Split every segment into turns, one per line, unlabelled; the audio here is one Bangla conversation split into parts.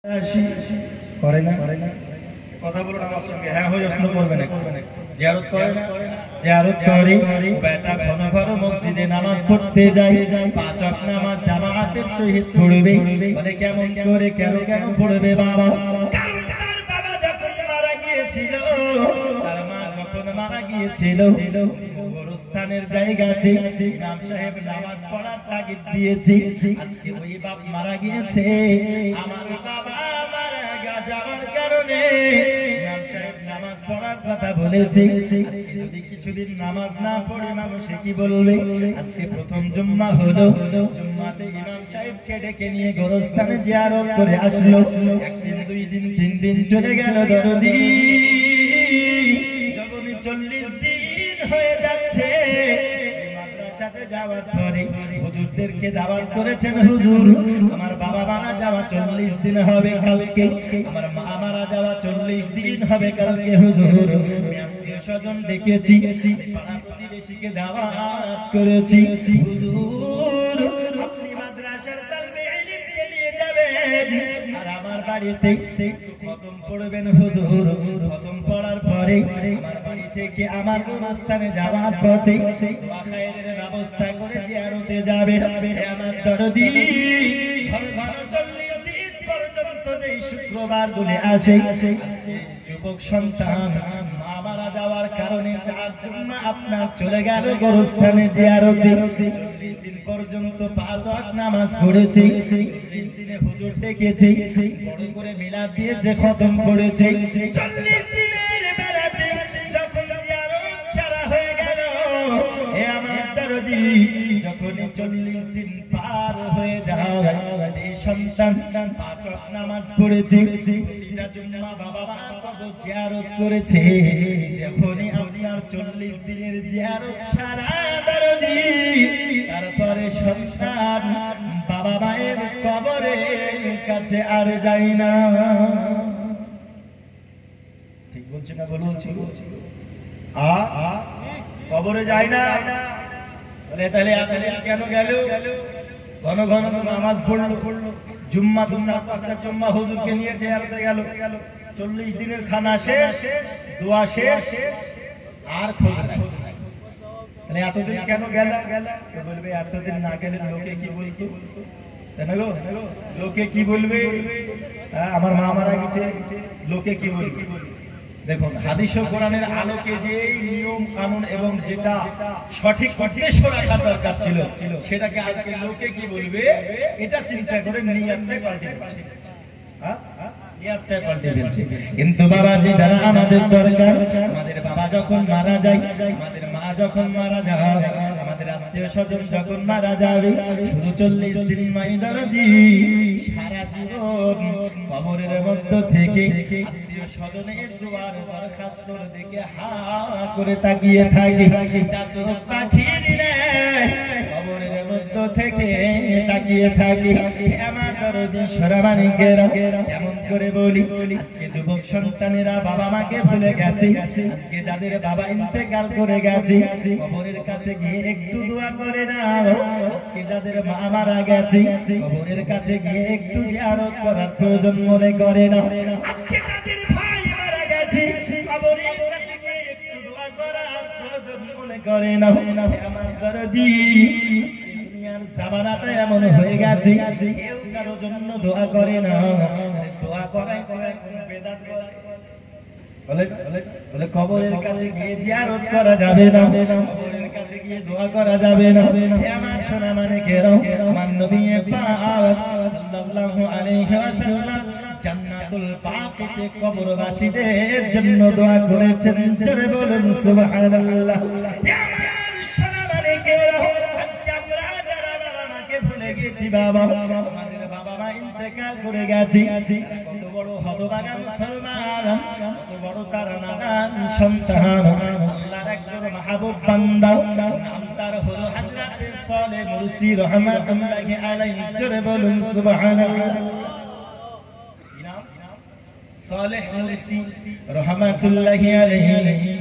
করে না কথা বলুন আমার সঙ্গে। হ্যাঁ হয়ে আসলে করবে না, জিয়ারত করে না, জিয়ারত করে বেটা ঘন ঘন মসজিদে নামাজ পড়তে যায়, পাঁচ ওয়াক্ত নামাজ জামাতের সহিত পড়বে। বলে কেমন করে, কেন কেন পড়বে বাবা? কারণ তার বাবা যখন মারা গিয়েছিল, তার মা যখন মারা গিয়েছিল, গোরস্থানের জায়গাতে ইমাম সাহেব নামাজ পড়ার তাগিদ দিয়েছে। আজকে ওই বাপ মারা গিয়েছে, আমার বাবা মারা যাওয়ার কারণে ইমাম সাহেব নামাজ পড়ার কথা বলেছে। আজকে যদি কিছুদিন নামাজ না পড়ে মানুষে কি বলবে? আজকে প্রথম জুম্মা হলো, জুম্মাতে ইমাম সাহেবকে ডেকে নিয়ে গোরস্থানে জিয়ারত করে আসলো। একদিন, দুই দিন, তিন দিন চলে গেল। দরদি যখন 40 দিন হয়ে যাচ্ছে, মাদ্রাসাতে যাওয়ার পরে হুজুরদেরকে দাওয়াত করেছেন, হুজুর আমার বাবা মারা যাওয়া 40 দিন হবে কালকে, আমার মা মারা যাওয়া 40 দিন হবে কালকে। হুজুর আমি আত্মীয় স্বজন ডেকেছি, পাড়া প্রতিবেশীকে দাওয়াত করেছি। হুজুর আপনি মাদ্রাসার তালবে ইলমকে নিয়ে যাবেন আর আমার বাড়িতে খতম পড়বেন। হুজুর খতম পড়ার পরে আমার বাড়ি থেকে আমার গোরস্থানে যাওয়ার পথে খায়রের ব্যবস্থা করে জিয়ারতে যাবে। আমার দরদি ঘন ঘন 40 দিন পর্যন্ত যেই শুক্রবার গুলে আসে, যুবক সন্তান মা মারা যাওয়ার কারণে 4 জুম্মা আপনার চলে গেল গোরস্থানে জিয়ারতে। 40 দিন পর্যন্ত 5 ওয়াক্ত নামাজ পড়েছে, 40 দিনে হুজুর ডেকেছে, বড় করে মিলাদ দিয়েছে, খতম পড়েছে। 40 দিনের বেলাতে যখন জিয়ারত সারা হয়ে গেল, এ আমার দরদি যখন 40 দিন পার হয়ে যায়, এই সন্তান 5 ওয়াক্ত নামাজ পড়েছে, প্রতিটা জুম্মা বাবা মা কবর জিয়ারত করেছে। যখনই আপনার 40 দিনের জিয়ারত সারা দরদি, তারপরে সন্তান বাবা মায়ের কবরের কাছে আর যায় না। ঠিক বলছি না? বলছি কবরে যায় না। বলে তাহলে এতদিন কেন গেল? ঘন ঘন নামাজ পড়লো, জুম্মা 4-5টা জুম্মা হুজুরকে নিয়ে জিয়ারতে গেল। 40 দিনের খানা শেষ, দোয়া শেষ, আর খোঁজ নাই। তাহলে এতদিন কেন গেল? বলবে এতদিন না গেলে লোকে কি বলতো, তাই গো? লোকে কি বলবে? আমার মা মারা গেছে, লোকে কি বলবে? দেখুন হাদিস ও কোরআনের আলোকে যে নিয়ম কানুন এবং যেটা সঠিক উদ্দেশ্য রাখা দরকার ছিল, সেটাকে আজকে লোকে কি বলবে এটা চিন্তা করে নিয়তটা পাল্টে দিচ্ছে। কিন্তু বাবাজি যারা আমাদের দরকার, আমাদের বাবা যখন মারা যায়, আমাদের মা যখন মারা যায়, আমাদের আত্মীয় স্বজন যখন মারা যাবে, শুধু 40 দিন নয় দরদি, সারা জীবন কবরের মধ্য থেকে আত্মীয় স্বজনের দুয়ার দরখাস্তর দিকে হা করে তাকিয়ে থাকি। চাতক পাখি দিলে কবরের মধ্য থেকে তাকিয়ে থাকি। আমার দরদি সরাবানিকেরা এমন করে বলি, আজকে যুবক সন্তানেরা বাবা মাকে ভুলে গেছে। আজকে যাদের বাবা ইন্তেকাল করে গেছে, কবরের কাছে গিয়ে একটু দোয়া করে নাও। আজকে যাদের মা মারা গেছে, কবরের কাছে গিয়ে একটু জিয়ারত করার প্রয়োজন মনে করে না। আজকে যাদের ভাই মারা গেছে, কবরের কাছে গিয়ে একটু দোয়া করার প্রয়োজন মনে করে না। আমার দরদি জামানাটা এমন হয়ে গেছে, কেউ কারো জন্য দোয়া করে না। দোয়া করাই বেদাত বলে কবরের কাছে গিয়ে জিয়ারত করা যাবে না, কবরের কাছে গিয়ে দোয়া করা যাবে না। আমার সোনা মানে কেরাম, আমার নবী পাক সাল্লাল্লাহু আলাইহি ওয়াসাল্লাম জান্নাতুল বাকিতে কবরবাসীদের জন্য দোয়া করেছেন। জোরে বলুন সুবহানাল্লাহ। আমার সোনা মানে কেরাম, বাবা আমাদের বাবা মা ইন্তেকাল করে গেছে, কত বড় হতভাগা মুসলমান, কত বড় তার নানান সন্তান, আল্লাহর একজন মাহবুব বান্দা, নাম তার হলো হযরত সালেহ মুরসি রাহমাতুল্লাহি আলাইহি। জোরে বলুন সুবহানাল্লাহ। কি নাম? সালেহ মুরসি রাহমাতুল্লাহি আলাইহি।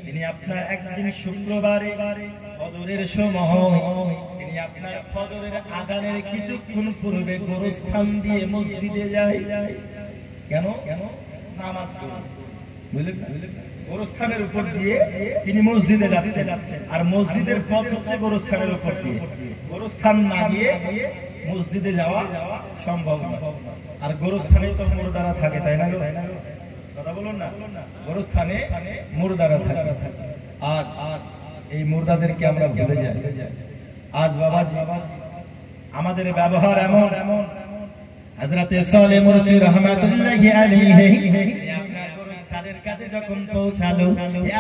তিনি আপনার একদিন শুক্রবারে ফজরের সময় তিনি আপনার ফজরের আযানের কিছুক্ষণ পূর্বে গোরস্থান দিয়ে মসজিদে যায়। কেন? নামাজ পড়ে, বুঝলেন? গোরস্থানের উপর দিয়ে তিনি মসজিদে যাচ্ছেন, আর মসজিদের পথ হচ্ছে গোরস্থানের উপর দিয়ে। গোরস্থান না গিয়ে মসজিদে যাওয়া সম্ভব না। আর গোরস্থানে তো মুর্দারা থাকে, তাই না? কথা বলুন না, গোরস্থানে মুর্দারা থাকে। আজ এই মুর্দাদেরকে আমরা ভুলে যাই। আজ বাবাজি আমাদের ব্যবহার এমন। হযরতে সালেহ মুরসি রাহমাতুল্লাহি আলাইহি আপনার গোরস্থানের কাছে যখন পৌঁছালো,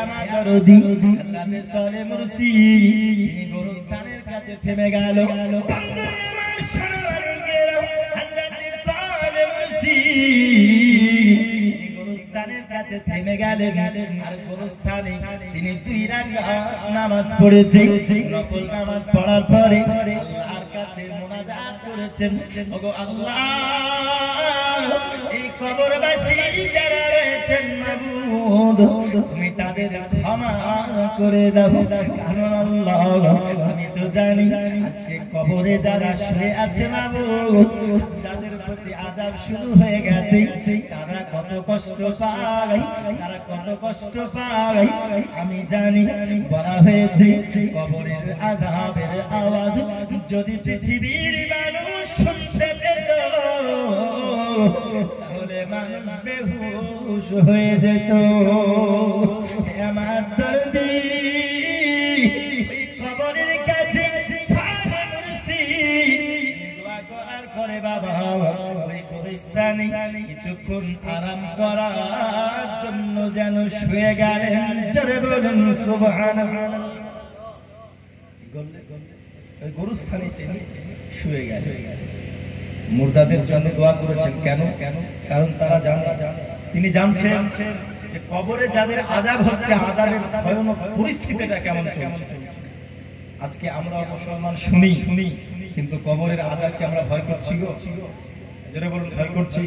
আমার দরদি হযরতে সালেহ মুরসি তিনি গোরস্থানের কাছে থেমে গেল। গোরস্থানের কাছে থেমে গেলেন, আর গোরস্থানে তিনি 2 রাকাত নামাজ পড়েছেন। নফল নামাজ পড়ার পরে আল্লাহর কাছে মুনাজাত করেছেন, ওগো আল্লাহ, এই কবরবাসী যারা রয়েছেন মাবুদ, তুমি তাদের ক্ষমা করে দাও। কারণ আল্লাহ, আমি তো জানি আজকে কবরে যারা শুয়ে আছে মাবুদ, যাদের প্রতি আযাব শুরু হয়ে গেছে, তারা কত কষ্ট পায়, আমি জানি। বলা হয়েছে কবরের আযাবের আওয়াজ যদি পৃথিবীর মানুষ শুনতে পেত, তাহলে মানুষ বেহুশ হয়ে যেত। আমার দরদি কবরের কাছে দোয়া করার পরে বাবা ওই গোরস্থানে কিছুক্ষণ আরাম করার জন্য যেন শুয়ে গেলেন। জোরে বলুন সুবহানাল্লাহ। ওই গোরস্থানে শুয়ে গেলেন, মুর্দাদের জন্য দোয়া করেছেন। কেন? কারণ তারা জানে, তিনি জানছেন যে কবরে যাদের আযাব হচ্ছে, আযাবের ভয়ানক পরিস্থিতিটা কেমন চলছে। আজকে আমরা মুসলমান শুনি, কিন্তু কবরের আযাবকে আমরা ভয় করছি গো। যারা বলুন ভয় করছি।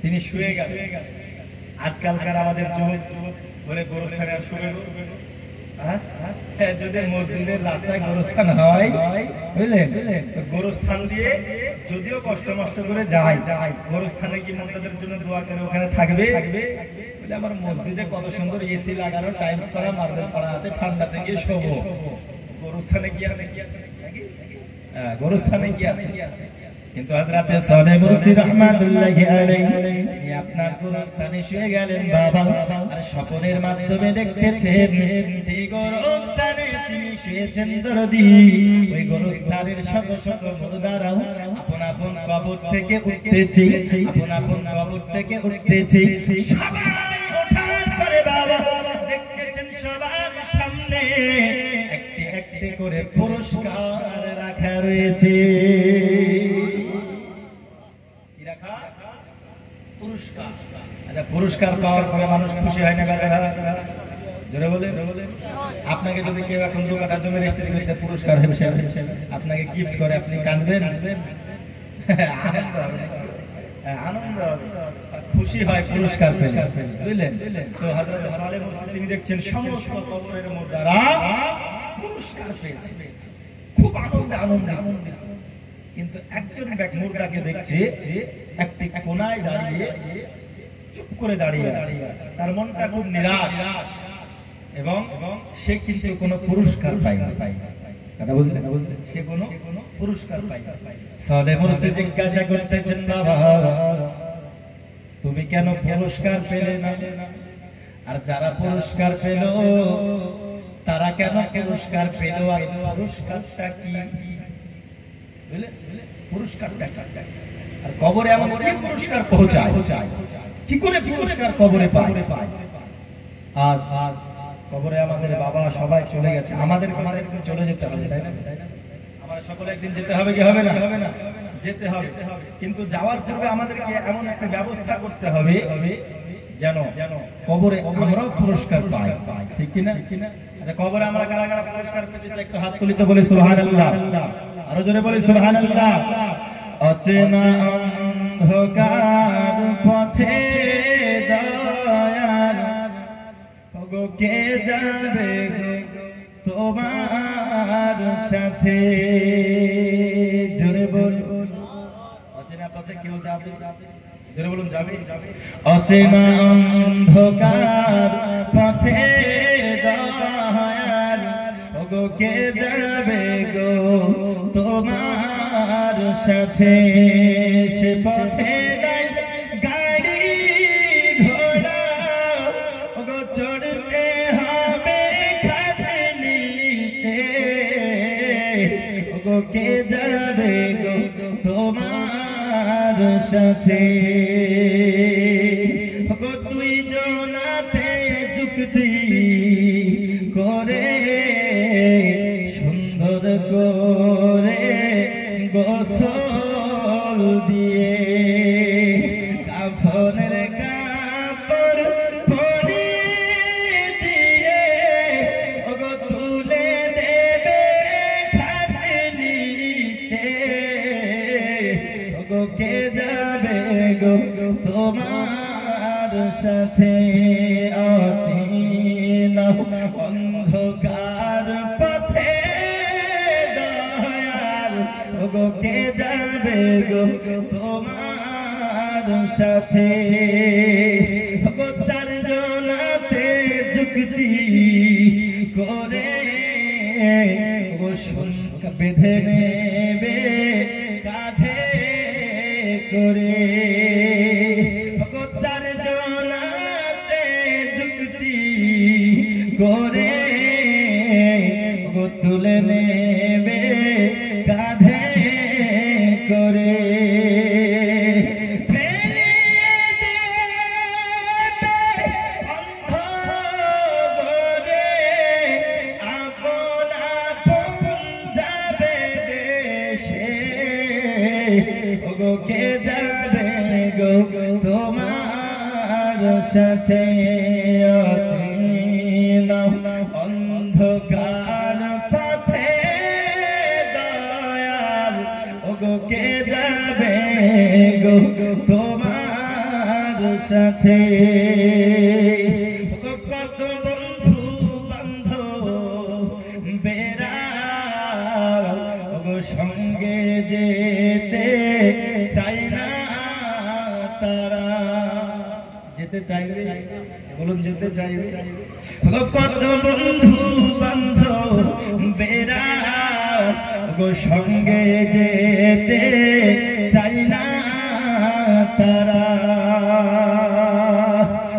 তিনি শুয়ে গেলেন। আজকালকার আমাদের যুবক বলে গোরস্থানে আর শুবে, যদি মসজিদের রাস্তায় গোরস্থান হয়, বুঝলেন, গোরস্থান দিয়ে যদিও কষ্ট মষ্ট করে যায়, গোরস্থানে কি মুর্দাদের জন্য দোয়া করে ওখানে থাকবে? আমার মসজিদে কত সুন্দর এসি লাগানো, টাইলস করা, মার্বেল করা আছে, ঠান্ডাতে গিয়ে শোবো। গোরস্থানে কি আছে? গোরস্থানে কি আছে? কিন্তু হযরতে সালেহ মুরসি রাহমাতুল্লাহি আলাইহি তিনি আপনার গোরস্থানে শুয়ে গেলেন বাবা, আর স্বপ্নের মাধ্যমে দেখতেছেন যে গোরস্থানে তিনি শুয়েছেন দরদি, ওই গোরস্থানের শত শত মুর্দারা আপন আপন কবর থেকে উঠতেছে, সবাই ওঠার পরে বাবা দেখতেছেন সবার সামনে একটি করে পুরস্কার রাখা রয়েছে। পুরস্কার পাওয়ার পরে মানুষ খুশি হয় না? জোরে বলে। আপনাকে যদি কেউ এখন 2 কাঠা জমি রেজিস্ট্রি করতে পুরস্কার হিসেবে আপনাকে গিফট করে, আপনি কাঁদবেন? আনন্দ, খুশি হয় পুরস্কার পেলে, বুঝলেন? তো হযরত সালেহ মুরসি তিনি দেখছেন সমস্ত কবরের মুর্দারা পুরস্কার পেয়েছে, খুব আনন্দে। কিন্তু একজন মুর্দাকে দেখছে একটি কোনায় দাঁড়িয়ে, চুপ করে দাঁড়িয়ে আছে, তার মনটা খুব নিরাশ, এবং সে কিন্তু কোনো পুরস্কার পায় না। কথা বুঝলেন? সে কোনো পুরস্কার পায় না। সালেহ মুরসি জিজ্ঞাসা করতেছেন, বাবা তুমি কেন পুরস্কার পেলে না? আর যারা পুরস্কার পেল তারা কেন পুরস্কার পেল? আর পুরস্কারটা কি? পুরস্কারটা আর কবরে এমন কি পুরস্কার পৌঁছায়, কি করে পুরস্কার কবরে পায়? আজ কবরে আমাদের বাবা সবাই চলে গেছে, আমাদের চলে যেতে হবে, তাই না? আমরা সকলে একদিন যেতে হবে কি হবে না? যেতে হবে। কিন্তু যাওয়ার পূর্বে আমাদেরকে এমন একটা ব্যবস্থা করতে হবে যেন কবরে আমরাও পুরস্কার পাই, ঠিক কিনা? কবরে আমরা কারা কারা পুরস্কার পেতে চাই একটু হাত তুলিতে বলি সুবহানাল্লাহ। আরো জোরে বলি সুবহানাল্লাহ। অচেনা অন্ধকার পথে দয়ার গো কে যাবে তোমার সাথে, জোরে বল। অচেনা পথে পথে কেউ যাবে? জোরে বলুন, যাবে? অচেনা অন্ধকার পথে দয়াল ওগো কে যাবে গো তোমার সাথে? সে পথে নাই গাড়ি ঘোড়া ওগো চড়তে হবে খাটনিতে ওগো কে যাবে গো তোমার সাথে? ওগো তুই জনাতে যুক্তি করে সুন্দর করে গোসল দিয়ে কাফনের কাপড় পরিয়ে দিয়ে ওগো তুলে দেবে খাটনিতে ওগো কে যাবে গো তোমার সাথে? অচেনা অন্ধকার পথে দয়াল ওগো কে যাবে গো তোমার সাথে? ওগো চারজনাতে যুক্তি করে ওগো শুনকা বেঁধে নেবে কাঁধে করে ওগো চারজনাতে যুক্তি করে ওগো তুলে নেবে কাঁধে করে ওগো কে যাবে গো তোমার সাথে? অচেনা অন্ধকার পথে দয়াল ওগো কে যাবে গো তোমার সাথে? কত বন্ধু বান্ধব বেড়া ওগো সঙ্গে যেতে চাই না তারা। যেতে চাইবে? বলুন, যেতে চাইবে? কত বন্ধু বান্ধব বেড়া ওগো সঙ্গে যেতে চাই না তারা।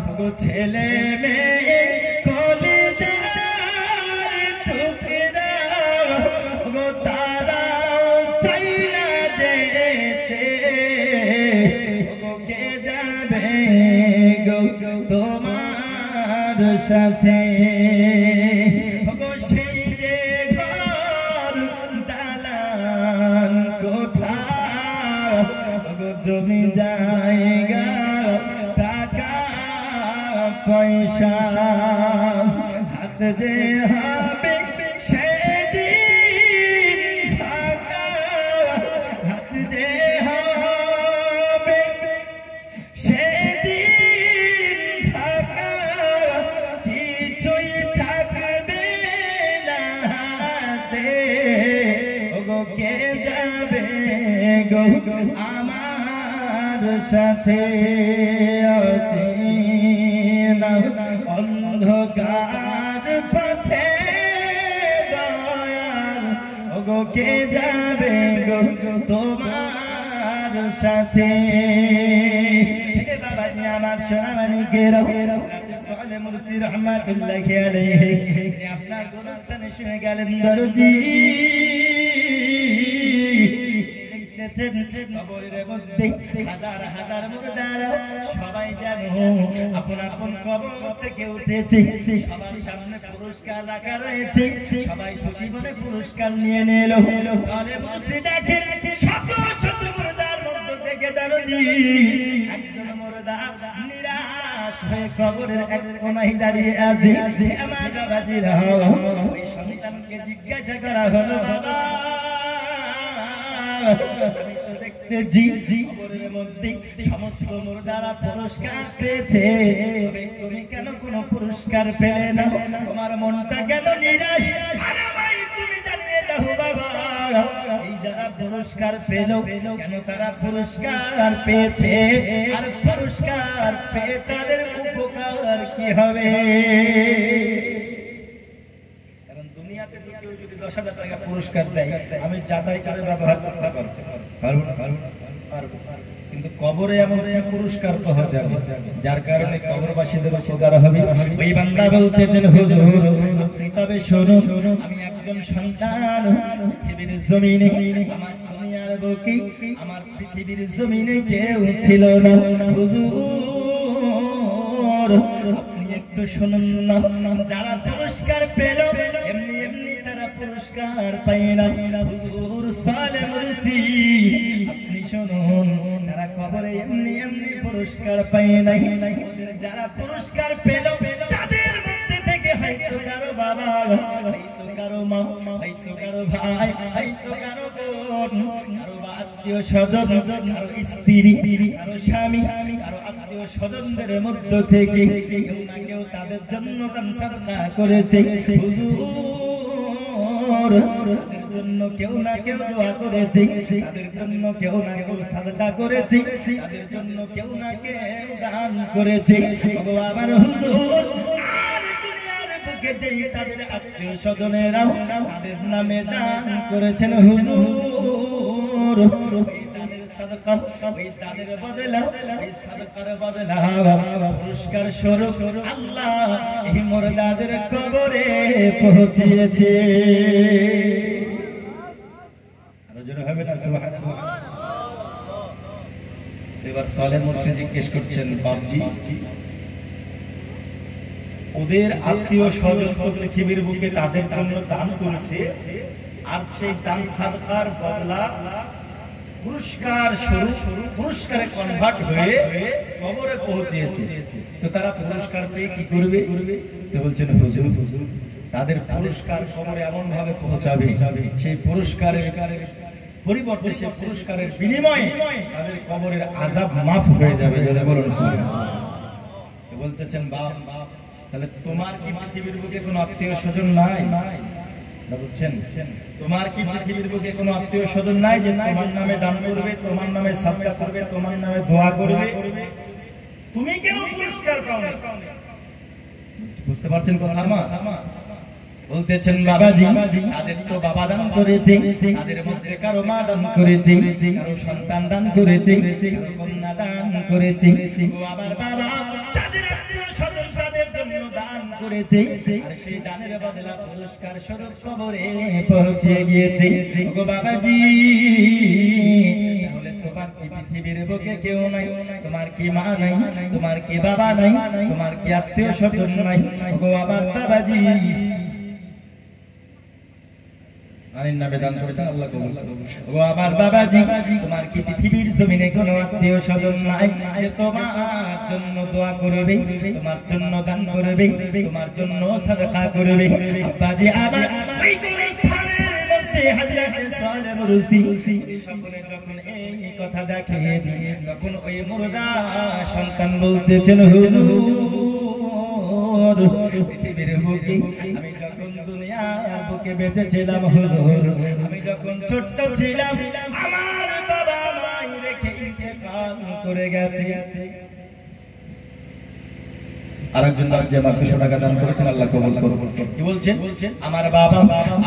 ওগো ছেলে মেয়ে কলিজার টুকরা ওগো তারা চাই না যেতে ওগো কে যাবে গো তোমার সাথে? ওগো সেই যে ঘর দালান কোঠা ওগো জমি জায়গা টাকা পয়সা হাত যে হবে সেদিন ফাঁকা, হাত যে হবে সেদিন ফাঁকা, কিছুই থাকবে না হাতে ওগো কে যাবে গো আমার সাথে? অচেনা অন্ধকার পথে দয়াল ওগো কে যাবে গো তোমার সাথে? বাবা আমার সোনামানিকেরা সালে মুর্শি রহমাতুল্লাহি আলাইহি আপনার গোরস্থানে শুয়ে গেলেন দরদি। কবরের মধ্যে হাজার হাজার মুর্দারা সবাই জানো আপন আপন কবর থেকে উঠেছে, সবার সামনে পুরস্কার রাখা রয়েছে, সবাই খুশি মনে পুরস্কার নিয়ে নিল। সালে মুর্শি দেখে শত শত মুর্দার মধ্য থেকে দাঁড়িয়ে একজন মুর্দা নিরাশ হয়ে কবরের এক কোনায় দাঁড়িয়ে আছে। আমার বাবাজিরা ওই সন্তানকে জিজ্ঞাসা করা হলো, বাবা দেখতেছি কবরের মধ্যে সমস্ত মুর্দারা পুরস্কার পেয়েছে, তুমি কেন কোনো পুরস্কার পেলে না? তোমার মনটা কেন নিরাশ? তুমি জানিয়ে দাও বাবা, এই যারা যারা পুরস্কার পেল, কেন তারা পুরস্কার পেয়েছে, আর পুরস্কার পেয়ে তাদের উপকার কি হবে? কারণ দুনিয়াতে কেউ যদি 10,000 টাকা পুরস্কার দেয়, আমি যাতায়াত করে ব্যবহার করতে পারবো না, কিন্তু কবরে এমন পুরস্কার পাওয়া যাবে যার কারণে কবরবাসীদের উপকার হবে। ওই বান্দা বলতেছেন, হুজুর তবে শুনুন, আমি একজন সন্তান, পৃথিবীর জমিনে আমার দুনিয়ার বুকে আমার পৃথিবীর জমিনে কেউ ছিল না। হুজুর আপনি একটু শুনুন না, যারা পুরস্কার পেল এমনি এমনি তারা পুরস্কার পায় না। হুজুর সালেহ মুরসি আপনি শুনুন, তারা কবরে এমনি এমনি পুরস্কার পায় নাই। যারা পুরস্কার পেল তাদের মধ্যে থেকে হয়তো কারো বাবা, হয়তো কারো মা, হয়তো কারো ভাই, হয়তো কারো বোন, কারো আত্মীয় স্বজন, কারো স্ত্রী, কারো স্বামী, কারো আত্মীয় স্বজনদের মধ্য থেকে কেউ না কেউ তাদের জন্য দান সাদকা করেছে। তাদের জন্য কেউ না কেউ দোয়া করেছে, তাদের জন্য কেউ না কেউ সাদকা করেছে, তাদের জন্য কেউ না কেউ দান করেছে। আমার হুজুর আর দুনিয়ার বুকে যেই তাদের আত্মীয় স্বজনেরাও তাদের নামে দান করেছেন। হুজুর পুরস্কার স্বরূপ আল্লাহ এই মুর্দাদের কবরে পৌঁছিয়েছে। এবার সালেহ মুরসি জিজ্ঞেস করছেন, বাপজি ওদের আত্মীয় স্বজন পৃথিবীর বুকে তাদের জন্য দান করেছে, আর সেই দান সাদকার বদলা পুরস্কার স্বরূপ পুরস্কারে কনভার্ট হয়ে কবরে পৌঁছেছে, তো তারা পুরস্কার পেয়ে কি করবে? তো বলছেন, হুজুর তাদের পুরস্কার কবরে এমন ভাবে পৌঁছাবে, সেই পুরস্কারের পরিবর্তে সেই পুরস্কারের বিনিময়ে তাদের কবরের আযাব মাফ হয়ে যাবে। বলুন সুবহানাল্লাহ। বলতেছেন, বাপ তাহলে তোমার কি পৃথিবীর বুকে কোনো আত্মীয় স্বজন নাই? বুঝছেন, তোমার কি পৃথিবীর বুকে কোনো আত্মীয় স্বজন নাই যে তোমার নামে দান করবে, তোমার নামে সাদকা করবে, তোমার নামে দোয়া করবে? তুমি কেন পুরস্কার পাও না? বুঝতে পারছেন কথা? বলতেছেন, বাবাজি তাদের তো বাবা দান করেছে, তাদের মধ্যে কারো মা দান করেছে, কারো সন্তান দান করেছে, কারো কন্যা দান করেছে। আমার বাবা তাদের আত্মীয় স্বজন তাদের জন্য দান করেছে, আর সেই দানের বদলা পুরস্কার স্বরূপ কবরে পৌঁছে গিয়েছে। গো বাবাজি তাহলে তোমার কি পৃথিবীর বুকে কেউ নাই? তোমার কি মা নাই? তোমার কি বাবা নাই? তোমার কি আত্মীয় স্বজন নাই? গো আমার বাবাজি আমার বাবাজি তোমার কি পৃথিবীর জমিনে কোনো আত্মীয় স্বজন নাই যে তোমার জন্য দোয়া করবে, তোমার জন্য দান করবে, তোমার জন্য সাদকা করবে? বাবাজি আমার ওই গোরস্থানের মধ্যে হযরত সালেহ মুরসি সকলে যখন এই কথা দেখে, তখন ওই মুর্দা সন্তান বলতেছেন, হুজুর পৃথিবীর বুকে আমি যখন দুনিয়ার বুকে বেঁচে ছিলাম, হুজুর আমি যখন ছোট্ট ছিলাম আমার বাবা মাই রেখে ইন্তেকাল করে গেছে। আরেকজন যে 200 টাকা দান করেছেন, আল্লাহ কবুল করুন। কি বলছেন? আমার বাবা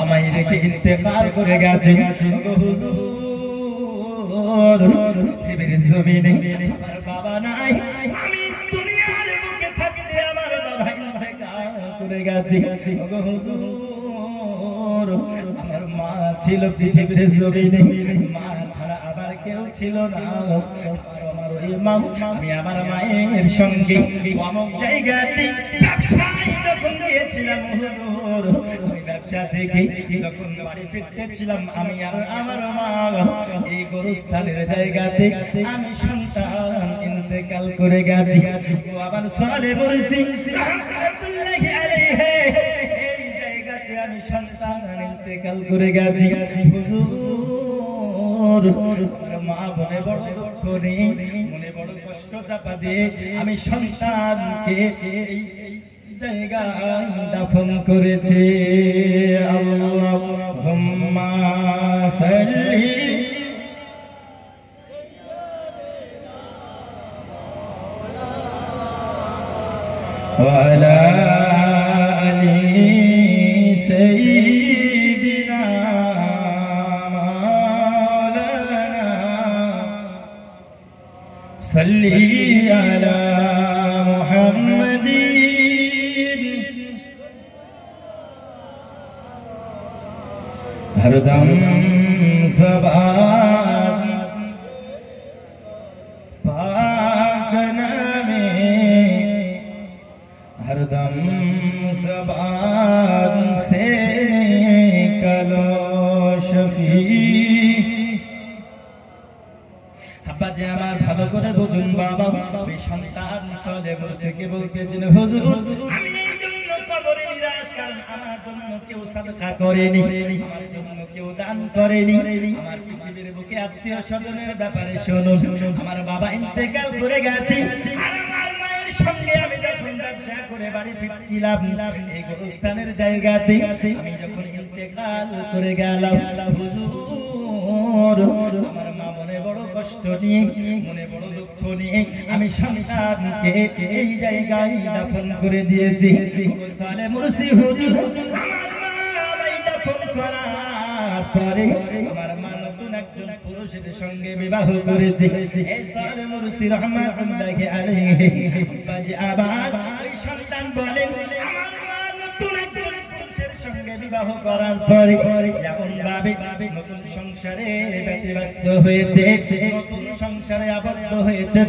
আমায় রেখে ইন্তেকাল করে গেছে। হুজুর পৃথিবীর জমিনে আমার বাবা নাই, আমি দুনিয়ার বুকে থাকতে আমার বাবা ইন্তেকাল করে গেছে। আমার মা ছিল পৃথিবীর জমিনে, মা ছাড়া আবার কেউ ছিল না। আমার ওই মা, আমি আমার মায়ের সঙ্গে অমুক জায়গাতে ব্যবসায় যখন গিয়েছিলাম, হুজুর ওই ব্যবসা থেকে যখন বাড়ি ফিরতেছিলাম, আমি আর আমার মা এই গোরস্থানের জায়গাতে আমি সন্তান ইন্তেকাল করে গেছি। আবার সালেহ মুরসি রাহমাতুল্লাহি আলাইহি এই জায়গাতে আমি সন্তান ইন্তেকাল করে গেছি। হুজুর মা মনে বড় দুঃখ নেই, মনে বড় কষ্ট চাপা দিয়ে আমি সন্তানকে এই জায়গায় দাফন করেছে। আল্লাহুম্মা সাল্লি ওয়া আলা আলি সাইয়্যিদিনা মাওলানা সাল্লি আলা মুহাম্মাদিন हरदम ज़बान पाक नामे हरदम ज़बान से कलो शफी। আব্বা যে আমার ভালো করে বুঝুন বাবা, ওই সন্তান সালে বসেকে বলতেছেন হুজুর আমি এই জন্য কবরে নিরাশ, কারণ আমার জন্য কেউ সাদকা করেনি, আমার জন্য কেউ দান করেনি। আমার পৃথিবীর বুকে আত্মীয় স্বজনের ব্যাপারে শুনুন, আমার বাবা ইন্তেকাল করে গেছে, আর আমার মায়ের সঙ্গে আমি যখন ব্যবসা করে বাড়ি ফিরছিলাম এই গোরস্থানের জায়গাতে, আমি যখন ইন্তেকাল করে গেলাম হুজুর আমার মা মনে বড় কষ্ট নিয়ে, মনে বড় দুঃখ নিয়ে আমি সন্তানকে এই জায়গায় দাফন করে দিয়েছি। সালে মুর্শি হুজুর আমার মা এই দাফন করার পরে আমার মা নতুন একজন পুরুষের সঙ্গে বিবাহ করেছে। এই সালে মুর্শি রহমাতুল্লাহি আলাইহি বাজি আবার ওই সন্তান বলে আমার মা নতুন একজন পুরুষের সঙ্গে বিবাহ করার পরে যেমন ভাবে নতুন সংসারে ব্যতিব্যস্ত হয়েছে, নতুন সংসারে আবদ্ধ হয়েছে,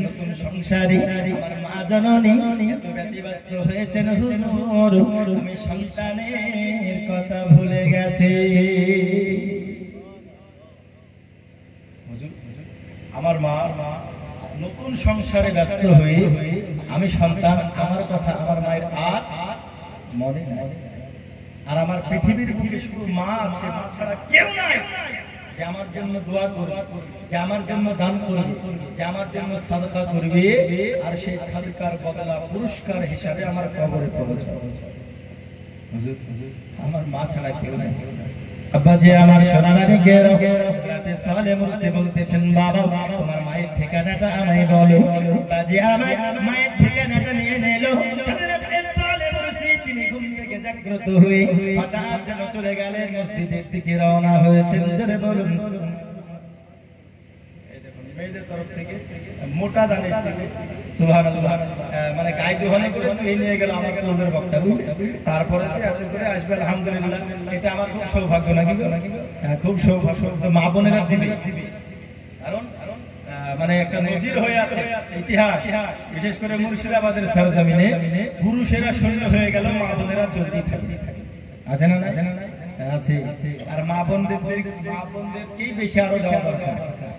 নতুন সংসারে আমার মা জননী এত ব্যতিব্যস্ত হয়েছেন হুজুর আমি সন্তানের কথা ভুলে গেছে। আমার মা নতুন সংসারে ব্যস্ত হয়ে আমি সন্তান আমার কথা আমার মায়ের আর মনে নাই। আর আমার পৃথিবীর বুকে শুধু মা আছে, মা ছাড়া কেউ নাই যে আমার জন্য দোয়া করবে, যে আমার জন্য দান করবে, যে আমার জন্য সাদকা করবে, আর সেই সাদকার বদলা পুরস্কার হিসাবে আমার কবরে পৌঁছাবে। আমার মা ছাড়া কেউ নাই। আব্বা যে আমার সোনারানী রাতে সালে মুর্শি বলতেছেন বাবা তোমার মায়ের ঠিকানাটা আমায় বলো। আব্বা যে আমার মায়ের ঠিকানাটা নিয়ে নিল। তিনি ঘুম থেকে জাগ্রত হয়ে হঠাৎ যেন চলে গেলেন মসজিদের দিকে রওনা হয়েছেন। জোরে বলুন। এই দেখুন মেয়েদের তরফ থেকে মোটা দানের সুবহানাল্লাহ, মানে গায়ে দোহানি করে তুই নিয়ে গেল আমার পূর্বের বক্তব্য, তারপরে এত করে আসবে আলহামদুলিল্লাহ। এটা আমার খুব সৌভাগ্য নাকি, খুব সৌভাগ্য। মা বোনেরা দিবে, কারণ মানে একটা নজির হয়ে আছে ইতিহাস, বিশেষ করে মুর্শিদাবাদের সরজমিনে পুরুষেরা শূন্য হয়ে গেল, মা বোনেরা চলতে থাকে। আছে না? আছে। আর মা বোনদেরকেই বেশি আরো দেওয়া দরকার,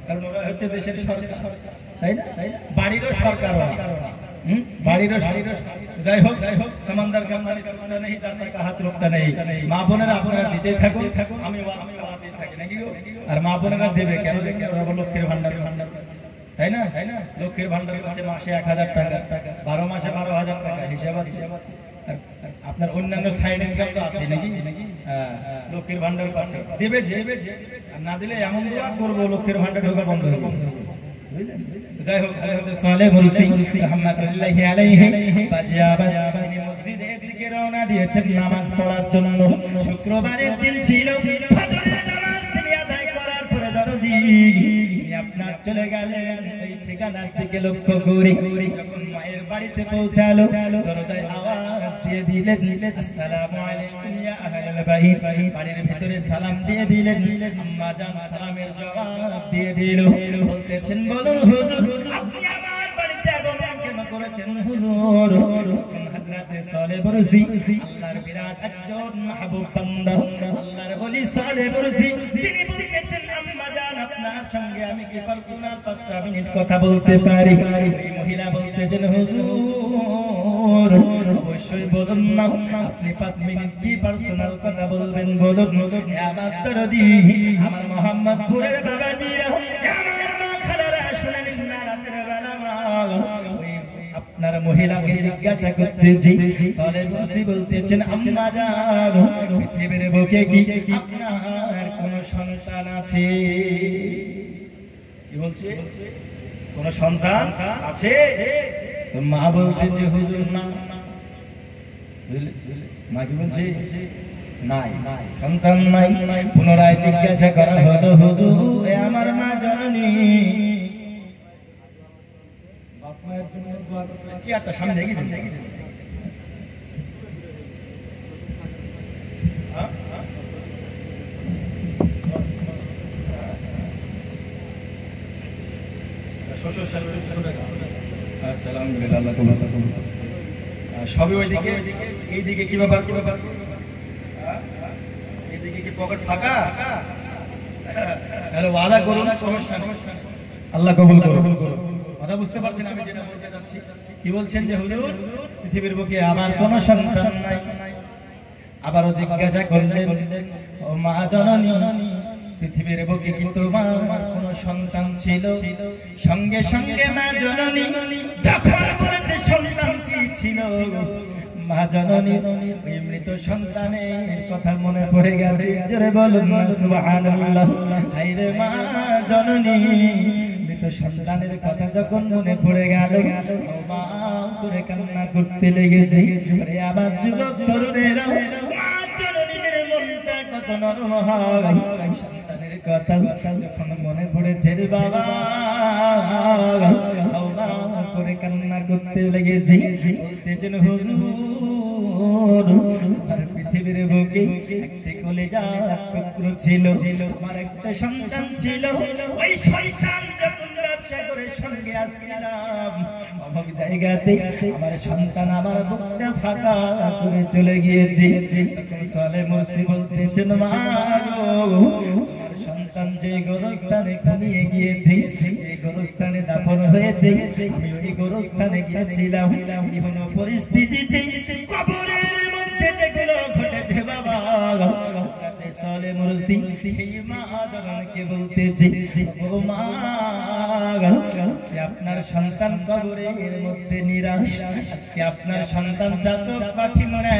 কারণ ওরা হচ্ছে দেশের সরকার, তাই না? বাড়িরও সরকার, বাড়িরও। যাই হোক সমন্দর का नहीं दाता का हाथ रुकता नहीं। মা বোনেরা আপনারা দিতে থাকুন, আমি ওয়াদা থাকি নাকি গো। আর মা বোনেরা দেবে কেন? ওরা লক্ষ্মীর ভান্ডার, তাই না? লক্ষ্মীর ভান্ডার আছে মাসে 1000 টাকা, 12 মাসে 12,000 টাকা হিসাব আছে। আপনার অন্যান্য সাইড ইনকাম তো আছে নাকি? লক্ষ্মীর ভান্ডার আছে, দেবে যে, আর না দিলে এমন দোয়া করবো লক্ষ্মীর ভান্ডার ঢোকা বন্ধ হয়ে যাবে। যাই হোক সালে মুর্শি রহমাতুল্লাহি আলাইহি তিনি মসজিদের দিকে রওনা দিয়েছেন নামাজ পড়ার জন্য। শুক্রবারের দিন ছিল, ফজরের নামাজ তিনি আদায় করার পরে দরদি আপনার চলে গেলেন এই ঠিকানার দিকে লক্ষ্য করে। যখন মায়ের বাড়িতে পৌঁছালো দরজায় আওয়াজ দিয়ে দিলেন আসসালামু আলাইকুম ইয়া আহলাল বাইত। বাড়ির ভিতরে সালাম দিয়ে দিলেন, আম্মা জান সালামের জবাব দিয়ে দিল। বলতেছেন বলুন হুজুর আপনি আমার বাড়িতে আগমন কেন করেছেন হুজুর? হযরতে সালে মুর্শি আল্লাহর বিরাট একজন মাহবুব বান্দা, আল্লাহর ওলি সালে মুর্শি তিনি বলতেছেন আম্মা জান আপনার সঙ্গে আমি কি পার্সোনাল 5 মিনিট কথা বলতে পারি? এই মহিলা বলতেছেন হুজুর অবশ্যই বলুন না, আপনি 5 মিনিট কি পার্সোনাল কথা বলবেন বলুন। আমার দরদি আমার মোহাম্মদপুরের বাবাজিরা, আমার মা খালারা শুনেন না রাতের বেলা আপনার মহিলাকে জিজ্ঞাসা করতেছি সালেহ মুরসি বলতেছেন আম্মা জান পৃথিবীর বুকে কি আপনার কোন সন্তান আছে কি বলছে কোন সন্তান আছে তো মা বলতেছে হুজুর না মা কি বলছে নাই সন্তান নাই পুনরায় জিজ্ঞাসা করা হলো হুজুর আমার মা জননী বাপ মায়ের জন্য দোয়া করতে চেয়ারটা সামনে এগিয়ে দিন সবই ওইদিকে এইদিকে কি ব্যাপার এইদিকে কি পকেট ফাঁকা তাহলে ওয়াদা করুন আল্লাহ কবুল করুন কথা বুঝতে পারছেন আমি যেটা বলতে যাচ্ছি কি বলছেন যে হুজুর পৃথিবীর বুকে আমার কোনো সন্তান নাই আবারও জিজ্ঞাসা করলেন ও মা জননী পৃথিবীর বুকে কি তোমার কোনো সন্তান ছিল সঙ্গে সঙ্গে মা জননী যখন বলেছে সন্তান কি ছিল মা জননী ওই মৃত সন্তানের কথা মনে পড়ে গেছে জোরে বলুন সুবহানাল্লাহ হায়রে মা জননী মৃত সন্তানের কথা যখন মনে পড়ে গেল মা করে কান্না করতে লেগেছে আরে আমার যুবক তরুণেরা মা জননীদের মনটা কত নরম হয় সন্তানের কথা যখন মনে পড়েছে রে বাবা মা করে কান্না করতে লেগেছে বলতেছেন হুজুর আর পৃথিবীর বুকে একটা কলিজার টুকরো ছিল আমার একটা সন্তান ছিল ওই সন্তান যখন ব্যবসা করে সঙ্গে আসছিলাম অমুক জায়গাতে আমার সন্তান আমার বুকটা ফাঁকা করে চলে গিয়েছে তখন সালেহ মুরসি বলতেছেন মা গো সন্তান যে গোরস্থানে ঘুমিয়ে গিয়েছে এই গোরস্থানে দাফন হয়েছে আমি ওই গোরস্থানে গিয়েছিলাম বিভিন্ন পরিস্থিতিতে কবরের মধ্যে যেগুলো ঘটেছে বাবা সালেহ মুরসি এই মা জননীকে বলতেছে ও মা আপনার সন্তান কবরের মধ্যে নিরাশ আজকে আপনার সন্তান জাতক পাখি মনে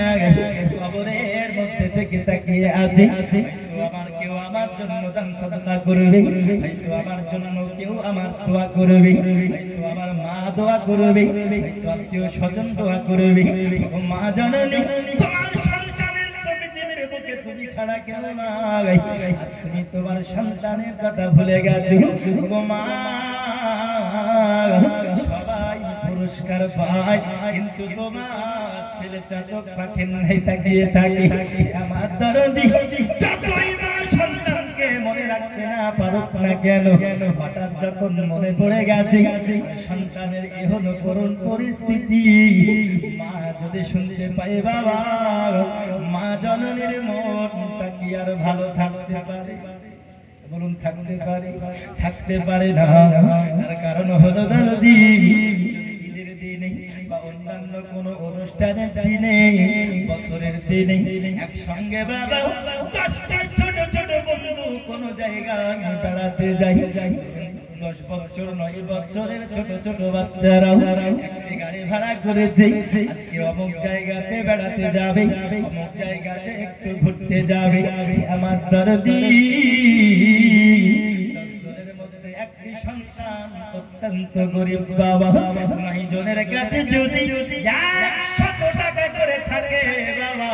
কবরের মধ্যে থেকে তাকিয়ে আছে আমার কেউ আমার জন্য দান সাদকা করবে হয়তো আমার জন্য কেউ আমার দোয়া করবে হয়তো আমার মা দোয়া করবে হয়তো আত্মীয় স্বজন দোয়া করবে ও মা জননী তোমার সন্তানের পৃথিবীর বুকে তুমি ছাড়া কেউ নাই তুমি তোমার সন্তানের কথা ভুলে গেছো ও মা সবাই পুরস্কার পায় কিন্তু তোমার ছেলে চাতক পাখি নাই তাকিয়ে থাকে আমার দরদি যতই মা সন্তানকে মনে রাখতে না পারুক না কেন হঠাৎ যখন মনে পড়ে গেছে সন্তানের এহন করুণ পরিস্থিতি মা যদি শুনতে পায় বাবা মা জননীর মনটা কি আর ভালো থাকতে পারে বলুন থাকতে পারে না তার কারণ হলো দরদি ঈদের দিনে বা অন্যান্য কোন অনুষ্ঠানের দিনে বছরের দিনে একসঙ্গে বাবা 10টা ছোট ছোট বন্ধু কোন জায়গায় বেড়াতে যাই 10 বছর 9 বছরের ছোট ছোট বাচ্চারা একটি গাড়ি ভাড়া করেছে আজকে অমুক জায়গাতে বেড়াতে যাবে অমুক জায়গাতে একটু ঘুরতে যাবে আমার দরদি একটি সন্তান অত্যন্ত গরিব বাবা 9 জনের কাছে যদি 100 টাকা করে থাকে বাবা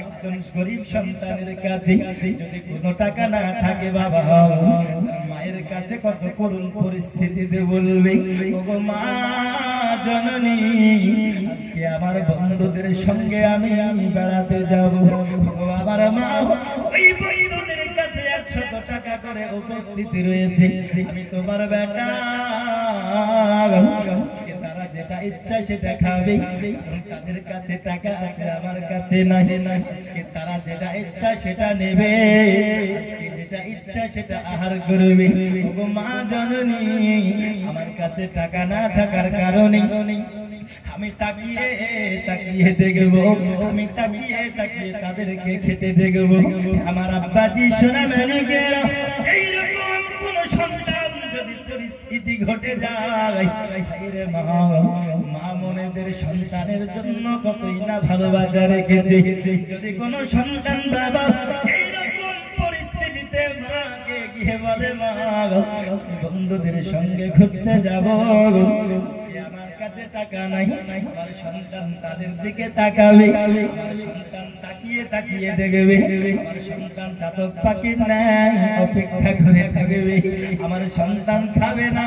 একজন গরিব সন্তানের কাছে যদি কোনো টাকা না থাকে বাবা মায়ের কাছে কত করুণ পরিস্থিতিতে বলবে ওগো মা জননী আজকে আমার বন্ধুদের সঙ্গে আমি বেড়াতে যাব আমার মা ওই বন্ধুদের কাছে 100 টাকা করে উপস্থিত রয়েছে আমি তোমার বেটা তারা যেটা ইচ্ছা সেটা খাবে তাদের কাছে টাকা আছে আমার কাছে নাই তারা যেটা ইচ্ছা সেটা নেবে যেটা ইচ্ছা সেটা আহার করবে ওগো মা জননী আমার কাছে টাকা না থাকার কারণে আমি তাকিয়ে তাকিয়ে দেখব আমি তাকিয়ে তাকিয়ে তাদেরকে খেতে দেখব আমার আব্বাজি সোনা মেনিকেরা এইরকম কোন সন্তান যদি পরিস্থিতি পরিস্থিতি ঘটে যায়। রে মা, মা মনেদের সন্তানের জন্য কতই না ভালোবাসা রেখেছে। যদি কোনো সন্তান বাবা এইরকম পরিস্থিতিতে মাকে গিয়ে বলে মা বন্ধুদের সঙ্গে ঘুরতে যাব, আমার কাছে টাকা নাই, আমার সন্তান তাদের দিকে তাকাবে, আমার সন্তান তাকিয়ে তাকিয়ে দেখবে, আমার সন্তান চাতক পাখির ন্যায় অপেক্ষা করে থাকবে, আমার সন্তান খাবে না,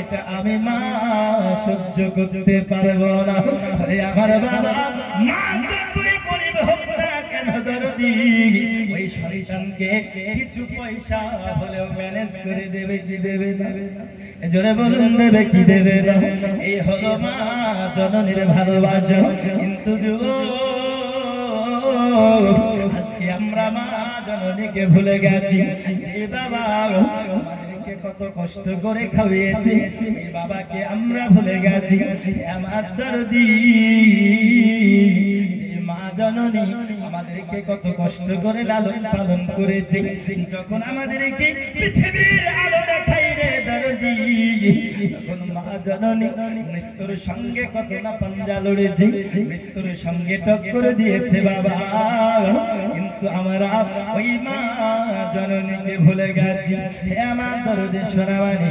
এটা আমি মা সহ্য করতে পারবো না। আমার বাবা মা যতই গরিব হোক না কেন দরদি ওই সন্তানকে কিছু পয়সা হলেও ম্যানেজ করে দেবে, কি দেবে না? জোরে বলুন দেবে কি দেবে না? এই হলো মা জননীর ভালোবাসা। কিন্তু আজকে আমরা মা জননীকে ভুলে গেছি। এই বাবা আমাদেরকে কত কষ্ট করে খাওয়িয়েছে, এই বাবাকে আমরা ভুলে গেছি। আমার দরদি মা জননী আমাদেরকে কত কষ্ট করে লালন পালন করেছে। যখন আমাদেরকে পৃথিবীর আলো দেখাই রে দরদি, তখন মা জননী মৃত্যুর সঙ্গে কত না পাঞ্জা লড়েছে, মৃত্যুর সঙ্গে টক্কর দিয়েছে বাবা। কিন্তু আমরা ওই মা জননীকে ভুলে গেছি। হে আমার দরদি সোনাবানি,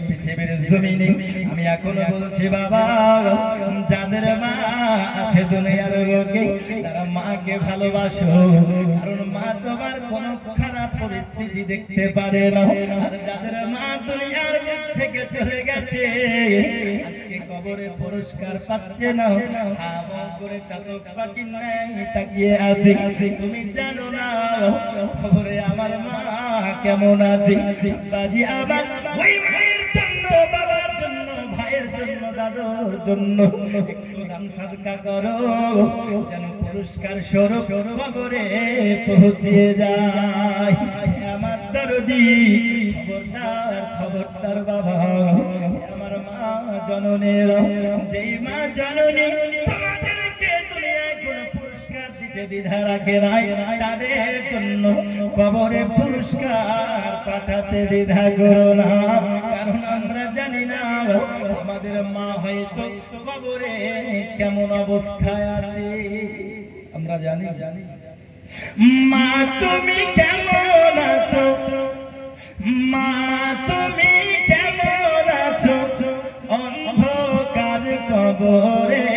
পৃথিবীর জমিনে আমি এখনো বলছি বাবা, যাদের মা আছে দুনিয়ার লোকে তারা মাকে ভালোবাসো, কারণ মা তোমার কোন খারাপ পরিস্থিতি দেখতে পারে না। আর যাদের মা দুনিয়ার থেকে চলে গেছে আজকে কবরে পুরস্কার পাচ্ছে না, আমল করে চাতক পাখি নাই তাকিয়ে আছে। তুমি জানো না কবরে আমার মা কেমন আছে? বাজি আমার ওই মায়ের জন্য, বাবার জন্য, ভাইয়ের জন্য, দাদুর জন্য একটু দান সাদকা করো, যেন পুরস্কার স্বরূপ কবরে পৌঁছিয়ে যায়। আমার দরদি খবরদার, খবরদার বাবা, আমার মা জননীর, যেই মা জননী তোমাদেরকে দুনিয়ায় কোনো পুরস্কার দিতে দ্বিধা রাখে নাই, তাদের জন্য কবরে পুরস্কার পাঠাতে দ্বিধা করো না। কারণ আমরা জানি না আমাদের মা হয়তো কবরে কেমন অবস্থায় আছে, আমরা জানি। মা তুমি কেমন আছো, মা তুমি কেমন আছো অন্ধকার কবরে,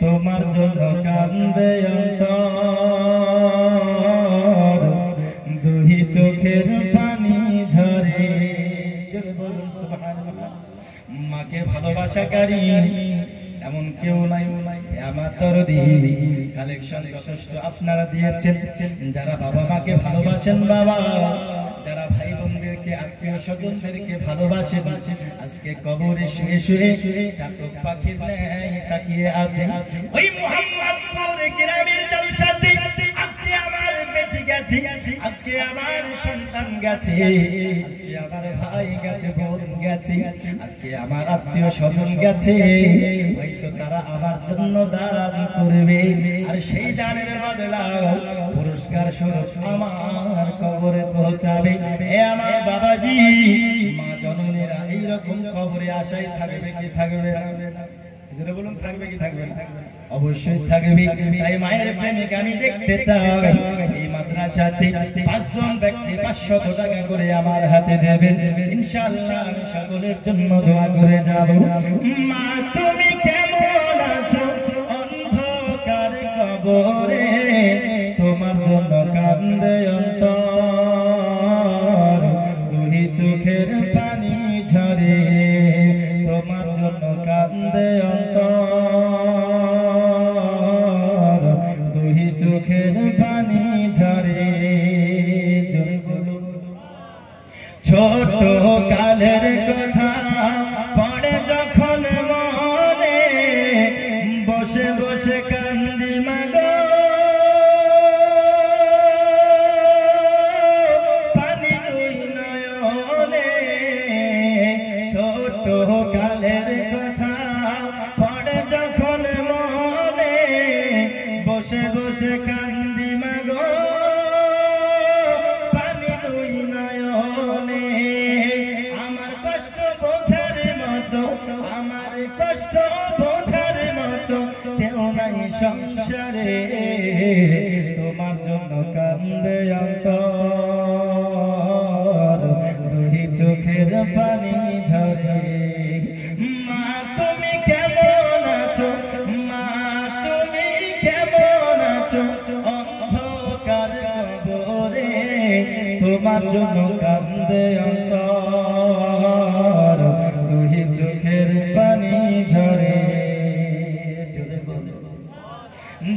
তোমার জন্য কান্দে অন্তর, দুই চোখের পানি ঝরে। বলুন সুবহানাল্লাহ। মাকে ভালোবাসাকারী এমন কেউ নাই। আমার দরদি কালেকশন যথেষ্ট আপনারা দিয়েছেন। যারা বাবা মাকে ভালোবাসেন, বাবা যারা ভাই বোনদেরকে, আত্মীয় স্বজনদেরকে ভালোবাসেন, আজকে কবরে শুয়ে শুয়ে চাতক পাখির ন্যায় তাকিয়ে আছেন। ওই মুহাম্মদপুর গ্রামের জলসাতে আজকে আমার বেটি গেছে, আজকে আমার সন্তান গেছে, আজকে আমার ভাই গেছে, বোন গেছে, আজকে আমার আত্মীয় স্বজন গেছে। হয়তো তারা আমার জন্য দান করবে, আর সেই দানের বদলা পুরস্কার স্বরূপ আমার কবরে পৌঁছাবে। এ আমার বাবাজি, মা জননীরা এইরকম কবরে আশায় থাকবে কি থাকবে না? বলুন থাকবে কি থাকবে না? অবশ্যই থাকবে। তাই মায়ের প্রেমিক আমি দেখতে চাই এই মাদ্রাসাতে 5 জন ব্যক্তি 500 টাকা করে আমার হাতে দেবেন, ইনশাআল্লাহ আমি সকলের জন্য দোয়া করে যাব। মা তুমি কেমন আছো অন্ধকার কবরে, তোমার জন্য কান্দে অন্তর, দুই চোখের পানি ঝরে, তোমার জন্য কান্দে অন্তর, দুই চোখের পানি ঝরে। ছোট কালের কথা পড়ে যখন মনে, বসে বসে কান্দি মাগো, পানি দুই নয়নে। ছোট কালের কথা পড়ে যখন মনে, বসে বসে কান্দি মাগো, পানি দুই নয়নে। আমার কষ্ট মতো, আমার কষ্ট বোঝার মতো কেউ নাই সংসারে, তোমার জন্য কান্দে অন্তর, দুই চোখের পানি ঝরে। মা তুমি কেমন আছো, মা তুমি কেমন আছো, অন্ধকার কবরে তোমার জন্য কান্দে অন্তর, দুই চোখের পানি ঝরে।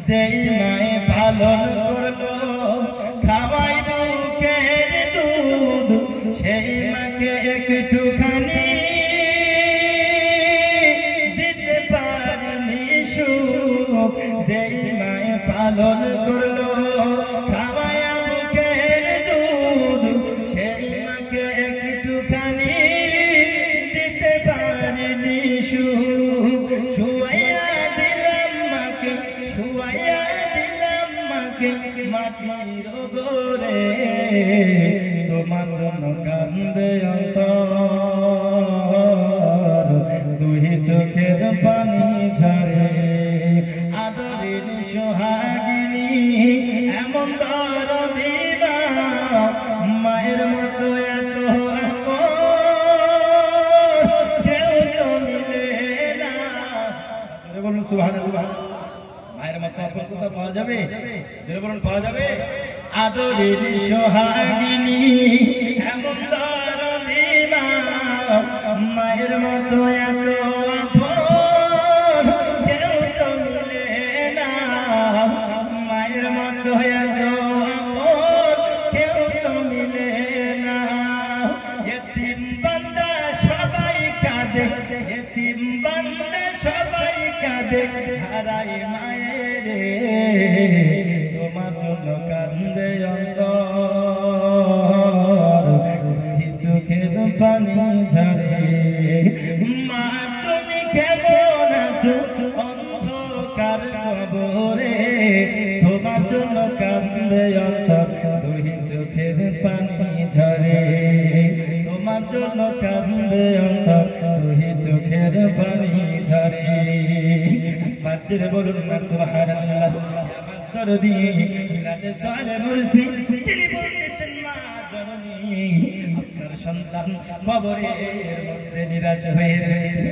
যেই মায়ে পালন করলো খাওয়াই বুকের দুধ, সেই মাকে একটুখানি দিতে পারেনি সুখ। যেই মায়ে পালন করলো খাওয়াই বুকের দুধ, সেই মাকে একটুখানি দিতে পারেনি সুখ। শুয়াইয়া দিলাম মাকে, শুয়াইয়া দিলাম মাকে মাটির গোরে, তোমার জন্য কান্দে অন্তর, দুই চোখের পানি ঝরে। আদরের সোহাগিনী এমন দরদি মা, মায়ের মতো এত কেউ তো মিলে না। বলুন সুবহানাল্লাহ। মায়ের মতো আপন কোথাও পাওয়া যাবে? বলুন পাওয়া যাবে? আদরের সোহাগিনী এমন দরদি মা, মায়ের মতো এত আপন কেউ তো মিলে না, মায়ের মতো এত আপন কেউ তো মিলে না। এতিম বান্দা সবাই কাঁদে, এতিম বান্দা সবাই কাঁদে, হারাই মায়ের তোমার জন্য কান্দে অন্তর, চোখের পানি ঝরে। মা তুমি কেমন আছো, অন্ধকার কবরে তোমার জন্য কান্দে অন্তর, দুই চোখের পানি ঝরে। তোমার জন্য কান্দে অন্তর, দুই চোখের পানি ঝরে। পাত্রে বলুন না সুবহানাল্লাহ। দরদি মিলাদে সালে মুরসি তিনি বলতেছেন, মা জননী আপনার সন্তান কবরের মধ্যে নিরাশ হয়ে রয়েছে।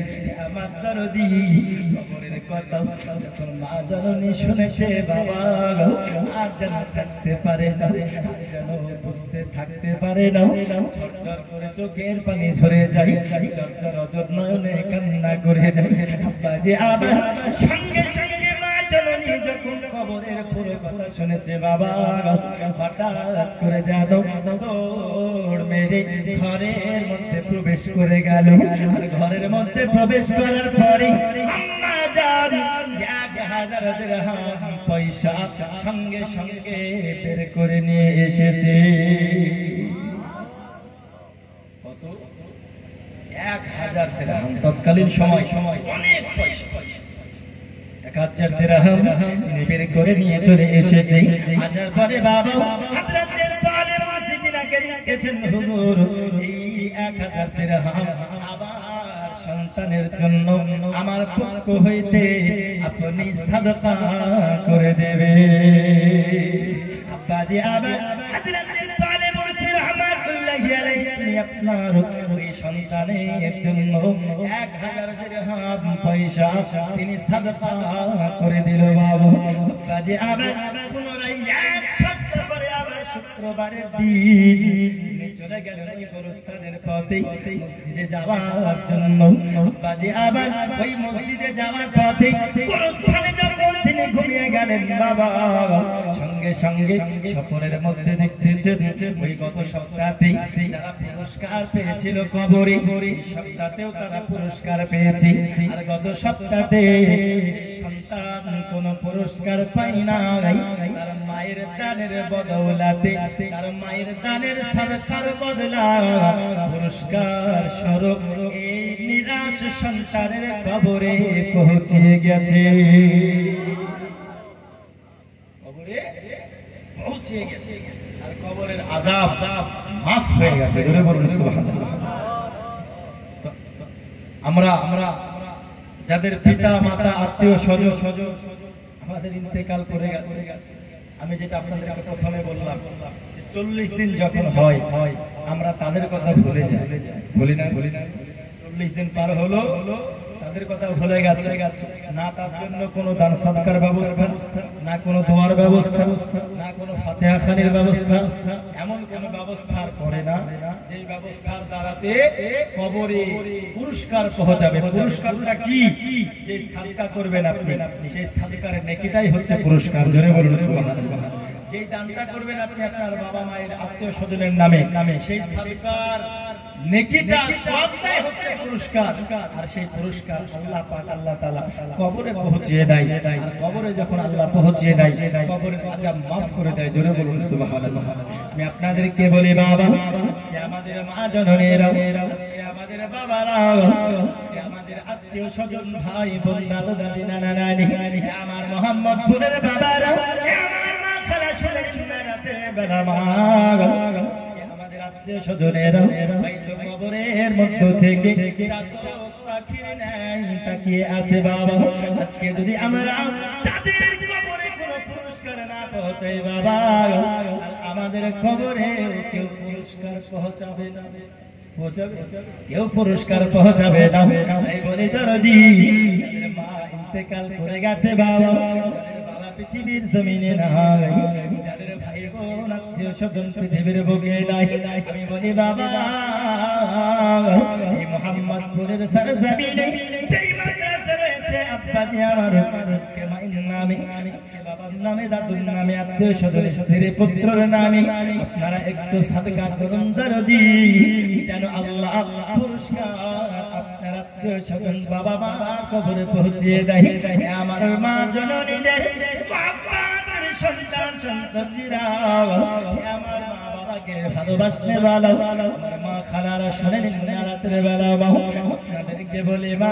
আমার দরদি কবরের কথা যখন মা জননী শুনেছে, বাবা আর যেন থাকতে পারে না, যেন বুঝতে থাকতে পারে না, ঝরঝর করে চোখের পানি ঝরে যায়, ঝরঝর অজর নয়নে কান্না করে যায়। আব্বা যে আবার সঙ্গে সঙ্গে মা জননী যখন কবরের পুরো কথা শুনেছে, বাবা হঠাৎ করে যেন দৌড় মেরে ঘরের মধ্যে প্রবেশ করে গেল। আর ঘরের মধ্যে প্রবেশ করার পরে আম্মা জান 1000 দিরহাম পয়সা সঙ্গে সঙ্গে বের করে নিয়ে এসেছে। কত? 1000 দিরহাম। তৎকালীন সময় অনেক পয়সা, 1000 দিরহাম তিনি বের করে নিয়ে চলে এসেছে। আসার পরে বাবা হযরতে সালেহ মাসিদিনাকে রেখেছেন, হুজুর এই 1000 দিরহাম আবার সন্তানের জন্য আমার পক্ষ হইতে আপনি সাদকা করে দেবে। আব্বাজি আবার হযরতে সালেহ মুরসি রাহমাতুল্লাহি আলাইহি আপনার ওই সন্তানের জন্য 1000 দিরহাম পয়সা তিনি সাদকা করে দিল। বাবা আব্বাজি আবার পুনরায় 1 সপ্তাহ পরে আবার শুক্রবারের দিন তিনি চলে গেলেন ওই গোরস্থানের পথে মসজিদে যাওয়ার জন্য। আব্বাজি আবার ওই মসজিদে যাওয়ার পথে গোরস্থানে যখন তিনি ঘুমিয়ে গেলেন, বাবা সঙ্গে সঙ্গে স্বপ্নের মধ্যে দেখতেছেন ওই গত সপ্তাহে যারা পুরস্কার পেয়েছিল কবরে, এই সপ্তাহেও তারা পুরস্কার পেয়েছে। আর গত সপ্তাহে সন্তান কোন পুরস্কার পাই নাই, তার মায়ের দানের বদৌলতে, তার মায়ের দানের সদকার বদলা পুরস্কার স্বরূপ এই নিরাশ সন্তানের কবরে পৌঁছে গেছে, কবরে পৌঁছে গেছে। আর কবরের আযাব মাফ হয়ে গেছে। জোরে বলুন সুবহানাল্লাহ। আমরা যাদের পিতা মাতা আত্মীয় স্বজন আমাদের ইন্তেকাল করে গেছে, আমি যেটা আপনাদেরকে প্রথমে বললাম 40 দিন যখন হয় আমরা তাদের কথা ভুলে যাই, বলি না 40 দিন পার হলো তাদের কথা ভুলে গেছে, না তার জন্য কোনো দান সদকার ব্যবস্থা, না কোনো দোয়ার ব্যবস্থা, না কোনো ফাতিহা খানির ব্যবস্থা, এমন কোনো ব্যবস্থা করে না যে ব্যবস্থার দ্বারাতে কবরে পুরস্কার পৌঁছাবে। পুরস্কারটা কি? যে সাদকা করবেন আপনি, সেই সাদকার নেকিটাই হচ্ছে পুরস্কার। জোরে বলুন সুবহানাল্লাহ। যেই দানটা করবেন আপনি আপনার বাবা মায়ের আত্মীয় স্বজনের নামে, সেই সাদকার নেকিটা সবটাই হচ্ছে পুরস্কার। আর সেই পুরস্কার আল্লাহ পাক আল্লাহ তাআলা কবরে পৌঁছিয়ে দেয়। আর কবরে যখন আল্লাহ পৌঁছিয়ে দেয়, কবরের আযাব maaf করে দেয়। জোরে বলুন সুবহানাল্লাহ। আমি আপনাদেরকে বলি বাবা, আমাদের মা জননীরা, আমাদের বাবারা, আমাদের আত্মীয় স্বজন ভাই বোন দাদা দাদি নানা নানি, আমার মোহাম্মদপুরের বাবারা, আমার মা খালা ছেলে সুনারাতে বেলা মা, আমাদের আত্মীয় স্বজনেরা কবরের মধ্য থেকে পাখির ন্যায় তাকিয়ে আছে বাবা। আজকে যদি আমরা তাদের কবরে কোনো পুরস্কার না পৌঁছাই বাবা, আমাদের কবরে কেউ পুরস্কার পৌঁছাবে না, কেউ পুরস্কার পৌঁছাবে না। এই বলে দরদি মা ইন্তেকাল করে গেছে বাবা, পৃথিবীর জমিনে নাই, যাদের ভাই বোন আত্মীয় স্বজন পৃথিবীর বুকে নাই, আমি বলি বাবা এই মুহাম্মদপুরের সরজমিনে যেই মাদ্রাসা রয়েছে আব্বাজি আমার, আজকে মায়ের নামে, বাবার নামে, দাদুর নামে, আত্মীয় স্বজন স্ত্রী পুত্রের নামে আপনারা একটু সাদকা করুন দরদি, যেন আল্লাহ পুরস্কার আপনার আত্মীয় স্বজন বাবা মার কবরে পৌঁছিয়ে দেয়। আমার মা জননীদের বাবার সন্তান সন্ততিরা, আমার মা বাবাকে ভালোবাসতে ভালো, আমার মা খালারা শোনেন না রাতের বেলা, আপনাদেরকে বলে মা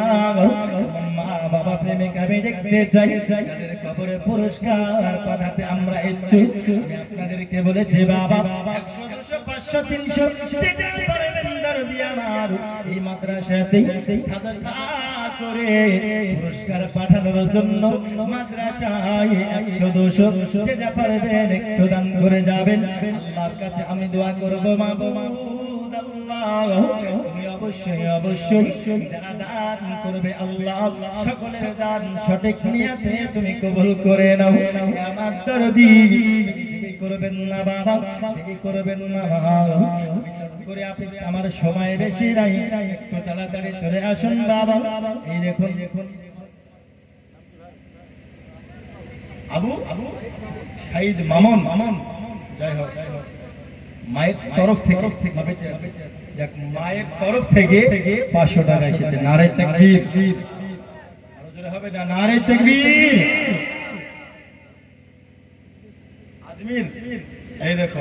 বাবা প্রেমিক আমি দেখতে চাই, তাদের কবরে পুরস্কার পাঠাতে আমরা ইচ্ছুক। আপনাদেরকে বলেছি বাবা 100 200 500 300 যেটা পারবেন দরদি আমার এই মাদ্রাসাতে সাদকা করে পুরস্কার পাঠানোর জন্য মাদ্রাসায় 100 200 যে যা পারবেন একটু দান করে যাবেন। আল্লাহর কাছে আমি দোয়া করব মাবুদ আল্লাহ, তুমি অবশ্যই যারা দান করবে আল্লাহ সকলের দান সঠিক নিয়তে তুমি কবুল করে নাও। আমার দরদি করবেন না বাবা, করবেন না করে আপনি, আমার সময় বেশি নাই, একটু তাড়াতাড়ি চলে আসুন বাবা। এই দেখুন আবু শাহিদ মামুন, জয় হোক, মায়ের তরফ থেকে মায়ের তরফ থেকে 500 টাকা এসেছে। নারে তাকবীর, আরো জোরে হবে না, নারে তাকবীর। আজমির, এই দেখো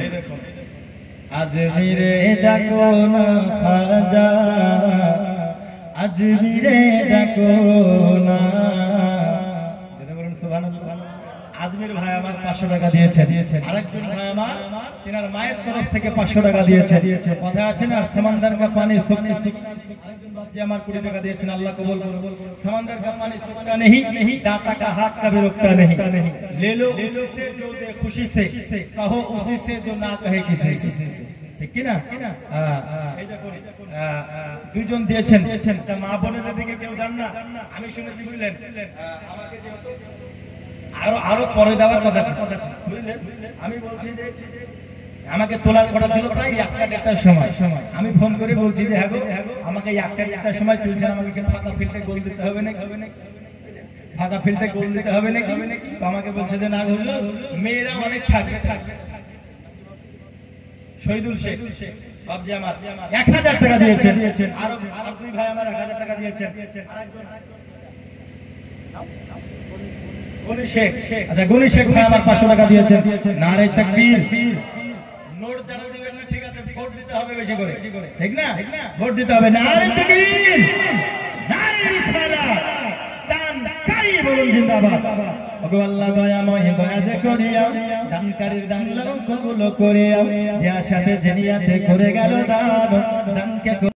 আজমিরে ডাকো না খাজা, আজমিরে ডাকো না, বলুন সুবহানাল্লাহ। আজমির ভাই আমার 500 টাকা দিয়েছেন, আরেকজন ভাই আমার তিনার মায়ের তরফ থেকে 500 টাকা দিয়েছেন। কথা আছে না সমুদ্র का पानी सूखा, আরেকজন বাপ যে আমার 20 টাকা দিয়েছেন, আল্লাহ কবুল করুন। समंदर का पानी सूखा नहीं, दाता का हाथ कभी रुकता नहीं, ले लो उसी से जो दे खुशी से, कहो उसी से जो ना कहे किसी से, ঠিক কি না? এই দেখুন দুইজন দিয়েছেন, মা বোনের দিকে কেউ জান না, আমি শুনেছি বুঝলেন, আমাকে আরো পরে দেওয়ার কথা ছিল, বুঝলেন। আমি বলছি যে আমাকে তোলার কথা ছিল প্রায় 1টা সময়, আমি ফোন করে বলছি যে হ্যাঁ আমাকে 1টা সময় তুলছেন, আমাকে ফাঁকা ফিল্ডে গোল দিতে হবে নাকি, ফাঁকা ফিল্ডে গোল দিতে হবে নাকি? তো আমাকে বলছে যে না হুজুর মেয়েরা অনেক থাকবে। শহীদুল শেখ বাপ যে আমার 1000 টাকা দিয়েছেন, আরো দুই ভাই আমার 1000 টাকা দিয়েছেন, গনি শেখ, আচ্ছা গনি শেখ ভাই আমার 500 টাকা দিয়েছেন। নারে তাকবীর। নোট যারা দিবেন না ঠিক আছে, ভোট দিতে হবে বেশি করে, ঠিক না? ভোট দিতে হবে। নারে তাকবীর, নারে রিসালাত, দানকারী বলুন জিন্দাবাদ। ওগো আল্লাহ দয়াময় দয়া যে করিয়া, দানকারীর দান কবুল করিয়া, যার সাথে জেনিয়াতে করে গেল দান, দানকে